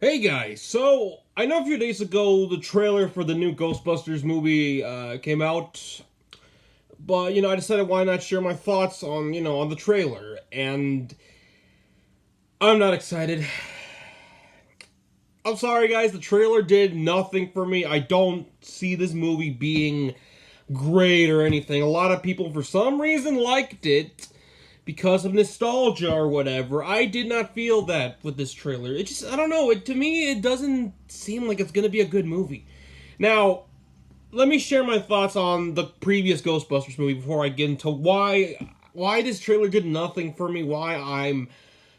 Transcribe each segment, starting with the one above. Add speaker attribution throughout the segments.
Speaker 1: Hey guys, so I know a few days ago the trailer for the new Ghostbusters movie came out, but I decided why not share my thoughts on on the trailer, and I'm not excited. I'm sorry guys, the trailer did nothing for me. I don't see this movie being great or anything. A lot of people for some reason liked it because of nostalgia or whatever. I did not feel that with this trailer. It just, I don't know, to me it doesn't seem like it's going to be a good movie. Now, let me share my thoughts on the previous Ghostbusters movie before I get into why this trailer did nothing for me, why I'm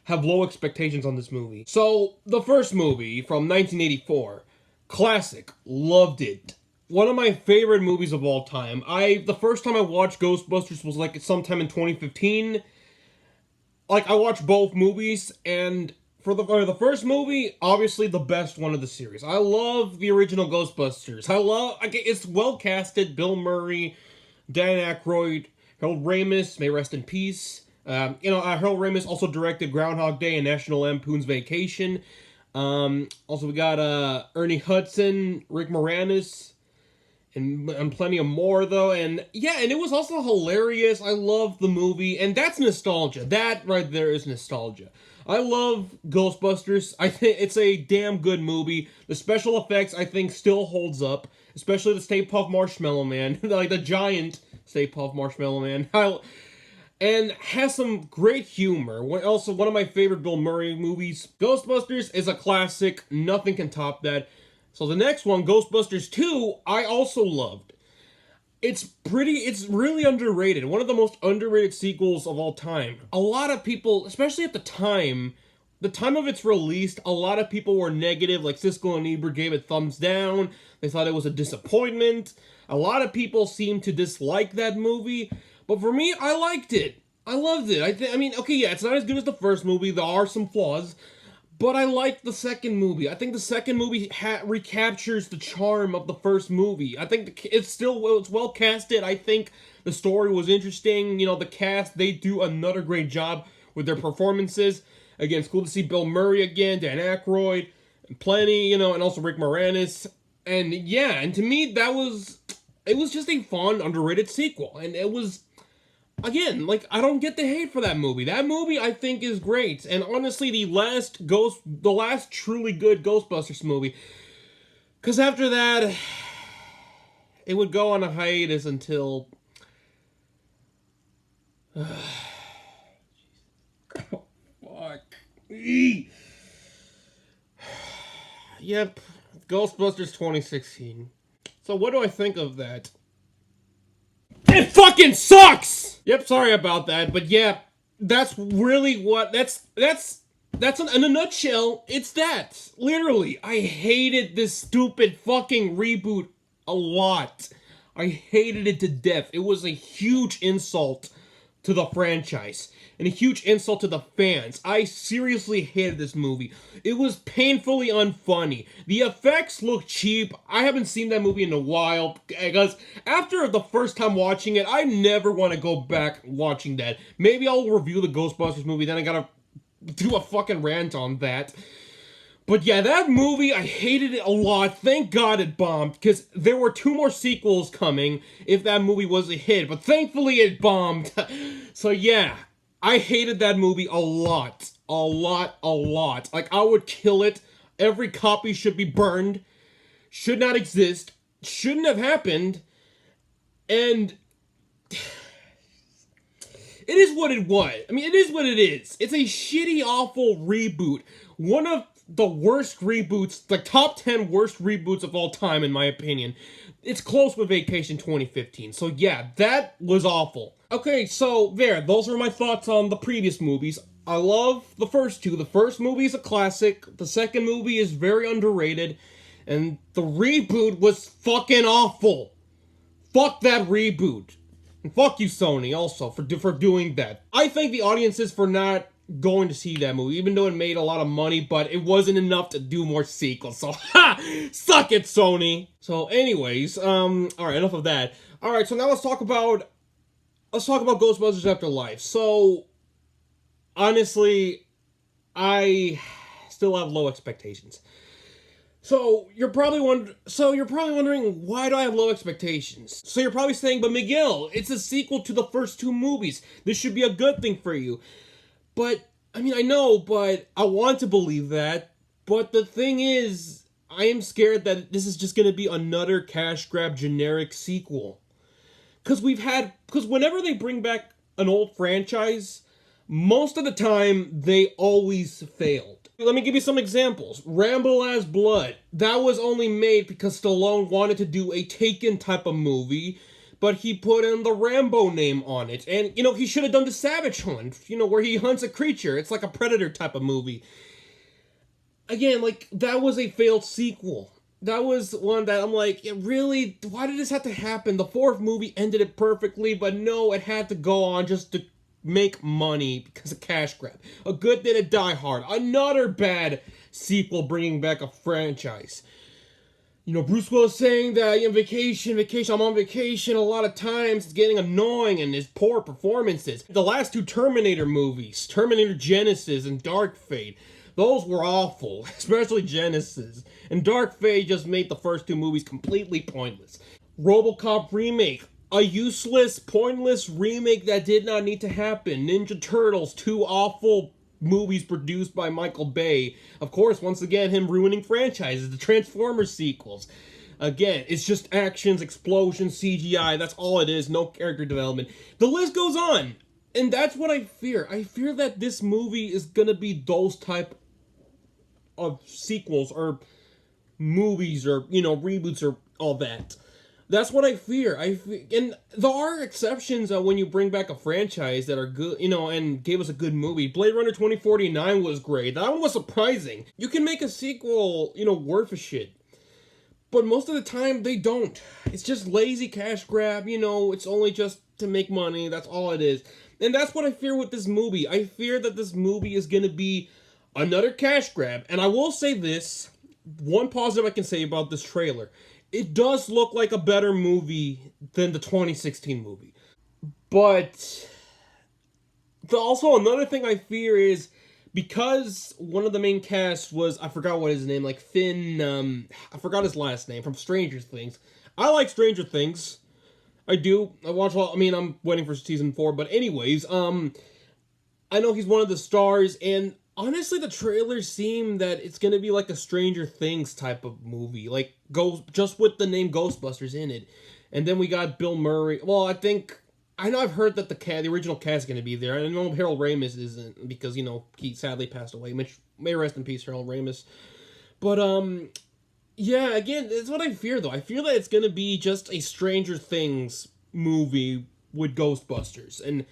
Speaker 1: have low expectations on this movie. So, the first movie from 1984, classic, loved it. One of my favorite movies of all time. The first time I watched Ghostbusters was like sometime in 2015. Like, I watched both movies, and for the first movie, obviously the best one of the series. I love the original Ghostbusters. It's well casted. Bill Murray, Dan Aykroyd, Harold Ramis, may rest in peace. Harold Ramis also directed Groundhog Day and National Lampoon's Vacation. Also, we got Ernie Hudson, Rick Moranis, and plenty of more though. And yeah, and it was also hilarious. I love the movie, and that's nostalgia. That right there is nostalgia. I love Ghostbusters. I think it's a damn good movie. The special effects I think still holds up, especially the Stay Puft Marshmallow Man, like the giant Stay Puft Marshmallow Man. And has some great humor. Also, one of my favorite Bill Murray movies. Ghostbusters is a classic. Nothing can top that. So the next one, Ghostbusters 2, I also loved. It's really underrated. One of the most underrated sequels of all time. A lot of people, especially at the time of its release, a lot of people were negative. Like Siskel and Ebert gave it thumbs down. They thought it was a disappointment. A lot of people seem to dislike that movie. But for me, I liked it. I loved it. Okay, yeah, it's not as good as the first movie. There are some flaws. But I like the second movie. I think the second movie recaptures the charm of the first movie. I think it's well casted. I think the story was interesting. The cast, they do another great job with their performances. Again, it's cool to see Bill Murray again, Dan Aykroyd, and plenty, and also Rick Moranis. And yeah, and to me, it was just a fun, underrated sequel. And it was, again, like, I don't get the hate for that movie. That movie, I think, is great. And honestly, the last truly good Ghostbusters movie. Because after that, it would go on a hiatus until... oh, fuck. Yep, Ghostbusters 2016. So what do I think of that? It fucking sucks! Yep, sorry about that, but yeah, that's really what, in a nutshell, it's that. Literally, I hated this stupid fucking reboot a lot. I hated it to death. It was a huge insult to the franchise and a huge insult to the fans. I seriously hated this movie. It was painfully unfunny. The effects look cheap. I haven't seen that movie in a while because after the first time watching it, I never want to go back watching that. Maybe I'll review the Ghostbusters movie, then I gotta do a fucking rant on that. But yeah, that movie, I hated it a lot. Thank God it bombed, because there were 2 more sequels coming if that movie was a hit. But thankfully it bombed. So yeah, I hated that movie a lot. A lot, a lot. Like, I would kill it. Every copy should be burned. Should not exist. Shouldn't have happened. And... it is what it was. I mean, it is what it is. It's a shitty, awful reboot. One of the worst reboots, the top 10 worst reboots of all time, in my opinion. It's close with Vacation 2015. So yeah, that was awful. Okay, so those are my thoughts on the previous movies. I love the first 2. The first movie is a classic. The second movie is very underrated. And the reboot was fucking awful. Fuck that reboot. And fuck you, Sony, also, for doing that. I thank the audiences for not going to see that movie, even though it made a lot of money, but it wasn't enough to do more sequels. So, ha! Suck it, Sony! So, anyways, alright, enough of that. Alright, so now let's talk about Ghostbusters Afterlife. So, honestly, I still have low expectations. So you're probably wondering, why do I have low expectations? So you're probably saying, but Miguel, it's a sequel to the first two movies. This should be a good thing for you. But I mean, I know, but I want to believe that. But the thing is, I am scared that this is just going to be another cash grab generic sequel. Because whenever they bring back an old franchise, most of the time they always failed. Let me give you some examples. Rambo Last Blood. That was only made because Stallone wanted to do a Taken type of movie, but he put in the Rambo name on it. And, he should have done the Savage Hunt, where he hunts a creature. It's like a Predator type of movie. Again, that was a failed sequel. That was one that I'm like, really? Why did this have to happen? The fourth movie ended it perfectly, but no, it had to go on just to make money because of cash grab. A good day to Die Hard. Another bad sequel bringing back a franchise. Bruce Willis saying that, vacation, I'm on vacation a lot of times. It's getting annoying and his poor performances. The last two Terminator movies, Terminator Genesis and Dark Fate, those were awful, especially Genesis. And Dark Fate just made the first two movies completely pointless. RoboCop remake, a useless, pointless remake that did not need to happen. Ninja Turtles, two awful movies produced by Michael Bay. Of course, once again, him ruining franchises. The Transformers sequels. Again, it's just actions, explosions, CGI. That's all it is. No character development. The list goes on. And that's what I fear. I fear that this movie is going to be those type of sequels or movies or, reboots or all that. That's what I fear. And there are exceptions when you bring back a franchise that are good, and gave us a good movie. Blade Runner 2049 was great. That one was surprising. You can make a sequel, worth a shit. But most of the time, they don't. It's just lazy cash grab, it's only just to make money. That's all it is. And that's what I fear with this movie. I fear that this movie is going to be another cash grab. And I will say this, one positive I can say about this trailer. It does look like a better movie than the 2016 movie. But also another thing I fear is because one of the main cast was, I forgot what his name, Finn, I forgot his last name, from Stranger Things. I like Stranger Things. I do. I'm waiting for season 4, but anyways, I know he's one of the stars, and honestly, the trailers seem that it's gonna be like a Stranger Things type of movie, just with the name Ghostbusters in it. And then we got Bill Murray. Well, I know I've heard that the original cast is gonna be there. I know Harold Ramis isn't because he sadly passed away. May rest in peace, Harold Ramis. But yeah, again, that's what I fear though. I fear that it's gonna be just a Stranger Things movie with Ghostbusters, and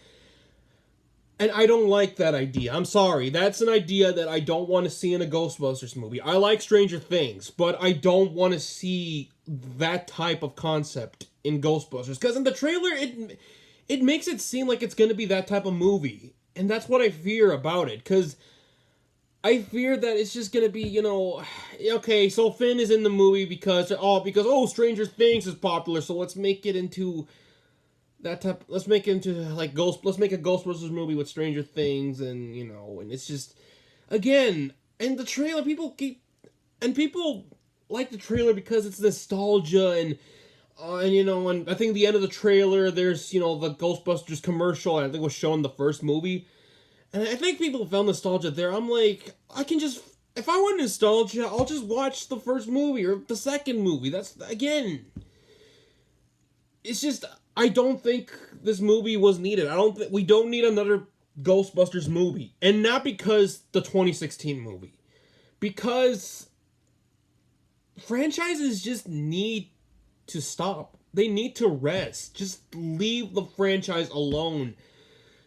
Speaker 1: I don't like that idea. I'm sorry. That's an idea that I don't want to see in a Ghostbusters movie. I like Stranger Things, but I don't want to see that type of concept in Ghostbusters. Because in the trailer, it makes it seem like it's going to be that type of movie. And that's what I fear about it. Because I fear that it's just going to be, okay, so Finn is in the movie because Stranger Things is popular, so let's make it into let's make it into let's make a Ghostbusters movie with Stranger Things, and and it's just, again, and the trailer, people like the trailer because it's nostalgia, and I think the end of the trailer there's the Ghostbusters commercial, and I think it was shown the first movie, and I think people found nostalgia there. I'm like, if I want nostalgia, I'll just watch the first movie or the second movie. That's, again, it's just, I don't think this movie was needed. We don't need another Ghostbusters movie. And not because the 2016 movie. Because franchises just need to stop. They need to rest. Just leave the franchise alone.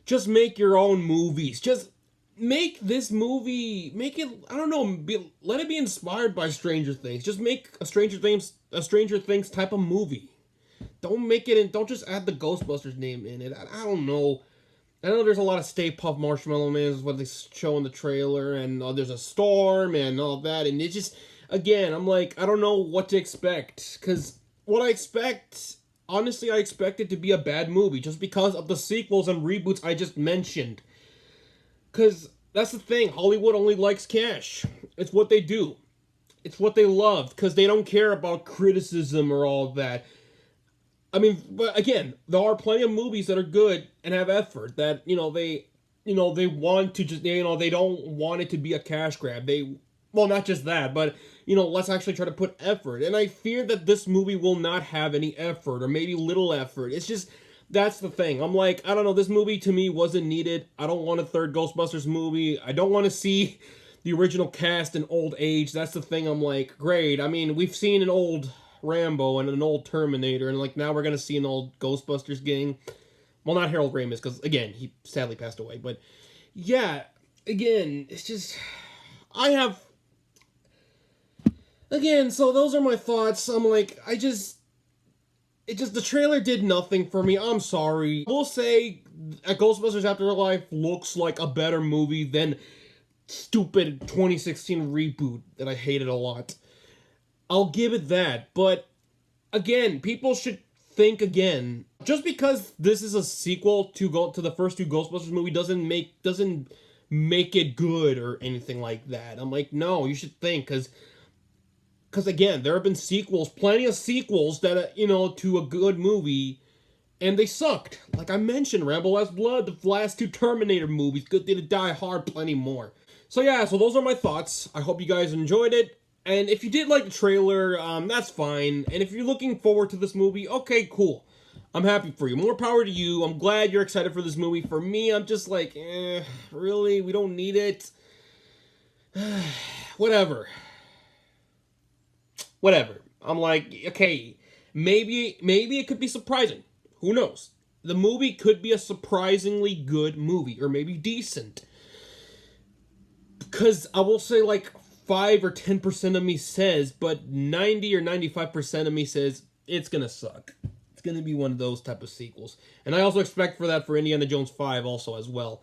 Speaker 1: Just make your own movies. Just make this movie, let it be inspired by Stranger Things. Just make a Stranger Things type of movie. Don't just add the Ghostbusters name in it. I don't know. I know there's a lot of Stay Puft Marshmallow Man is what they show in the trailer, and there's a storm and all that, and it's just, again, I'm like, I don't know what to expect, because what I expect, honestly, I expect it to be a bad movie, just because of the sequels and reboots I just mentioned. Because that's the thing, Hollywood only likes cash. It's what they do. It's what they love, because they don't care about criticism or all that. I mean, but again, there are plenty of movies that are good and have effort, that, they want to just, they don't want it to be a cash grab. Well, not just that, but, let's actually try to put effort. And I fear that this movie will not have any effort, or maybe little effort. It's just, that's the thing. I'm like, I don't know, this movie to me wasn't needed. I don't want a third Ghostbusters movie. I don't want to see the original cast in old age. That's the thing. I'm like, great. I mean, we've seen an old Rambo and an old Terminator, and like now we're gonna see an old Ghostbusters gang. Well, not Harold Ramis, because again, he sadly passed away. But yeah, again, it's just, I have, again, so those are my thoughts. I'm like, the trailer did nothing for me. I'm sorry. I will say, Ghostbusters Afterlife looks like a better movie than stupid 2016 reboot that I hated a lot. I'll give it that, but again, people should think again. Just because this is a sequel to the first two Ghostbusters movie doesn't make it good or anything like that. I'm like, no, you should think, because again, there have been sequels, plenty of sequels that to a good movie, and they sucked. Like I mentioned, Rambo Last Blood, the last two Terminator movies, Good Day to Die Hard, plenty more. So yeah, so those are my thoughts. I hope you guys enjoyed it. And if you did like the trailer, that's fine. And if you're looking forward to this movie, okay, cool. I'm happy for you. More power to you. I'm glad you're excited for this movie. For me, I'm just like, really? We don't need it? Whatever. I'm like, okay, maybe it could be surprising. Who knows? The movie could be a surprisingly good movie, or maybe decent. Because I will say, like, 5 or 10% of me says, but 90 or 95% of me says it's gonna suck. It's gonna be one of those type of sequels. And I also expect for that for Indiana Jones 5 also as well.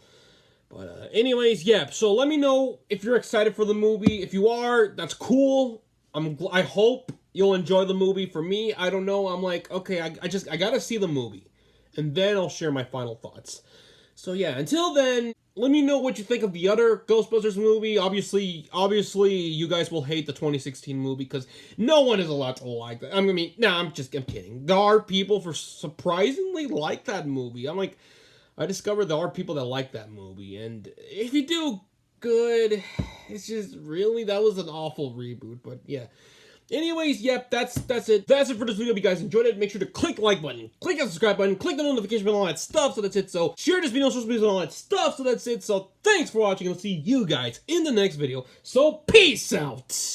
Speaker 1: But anyways, yeah, so let me know if you're excited for the movie. If you are, that's cool. I hope you'll enjoy the movie. For me, I don't know. I'm like, okay, I gotta see the movie. And then I'll share my final thoughts. So yeah, until then, let me know what you think of the other Ghostbusters movie. Obviously, you guys will hate the 2016 movie, because no one is allowed to like that. I'm kidding. There are people for surprisingly like that movie. I'm like, I discovered there are people that like that movie, and if you do, good. It's just, really, that was an awful reboot, but yeah. Anyways, yep, that's it. That's it for this video. If you guys enjoyed it, make sure to click the like button, click the subscribe button, click the notification bell, all that stuff, so that's it. So share this video on social media and all that stuff, so that's it. So thanks for watching, and I'll see you guys in the next video. So peace out!